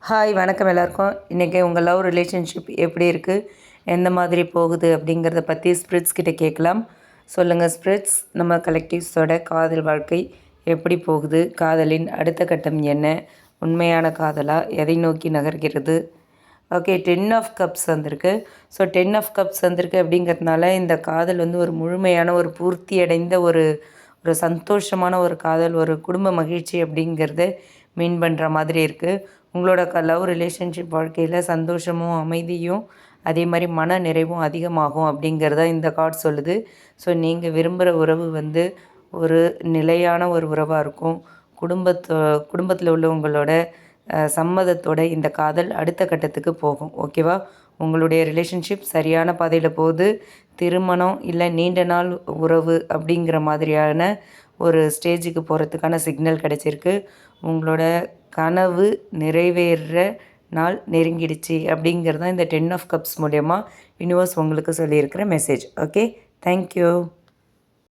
Hi வணக்கம் எல்லாருக்கும். இன்றைக்கி உங்கள் லவ் ரிலேஷன்ஷிப் எப்படி இருக்குது, எந்த மாதிரி போகுது அப்படிங்கிறத பற்றி ஸ்பிரிட்ஸ் கிட்ட கேட்கலாம். சொல்லுங்கள் ஸ்பிரிட்ஸ், நம்ம கலெக்டிவ்ஸோட காதல் வாழ்க்கை எப்படி போகுது, காதலின் அடுத்த கட்டம் என்ன, உண்மையான காதலா, எதை நோக்கி நகர்கிறது? ஓகே, 10 ஆஃப் கப்ஸ் வந்திருக்கு. ஸோ 10 ஆஃப் கப்ஸ் வந்திருக்கு அப்படிங்கிறதுனால இந்த காதல் ஒரு முழுமையான ஒரு பூர்த்தி அடைந்த ஒரு ஒரு சந்தோஷமான ஒரு காதல், ஒரு குடும்ப மகிழ்ச்சி அப்படிங்கிறத மீன் பண்ணுற மாதிரி இருக்குது. உங்களோட லவ் ரிலேஷன்ஷிப் வாழ்க்கையில் சந்தோஷமும் அமைதியும் அதே மாதிரி மன நிறைவும் அதிகமாகும் அப்படிங்கிறத இந்த கார்டு சொல்லுது. ஸோ நீங்கள் விரும்புகிற உறவு ஒரு நிலையான ஒரு உறவாக இருக்கும். குடும்பத்தில் உள்ளவங்களோட சம்மதத்தோட இந்த காதல் அடுத்த கட்டத்துக்கு போகும். ஓகேவா? உங்களுடைய ரிலேஷன்ஷிப் சரியான பாதையில் போகுது. திருமணம் இல்லை நீண்ட நாள் உறவு அப்படிங்கிற மாதிரியான ஒரு ஸ்டேஜுக்கு போகிறதுக்கான சிக்னல் கிடச்சிருக்கு. உங்களோட கனவு நிறைவேறுற நாள் நெருங்கிடுச்சு அப்படிங்கிறது தான் இந்த 10 ஆஃப் கப்ஸ் மூலயமா யூனிவர்ஸ் உங்களுக்கு சொல்லியிருக்கிற மெசேஜ். Okay, thank you.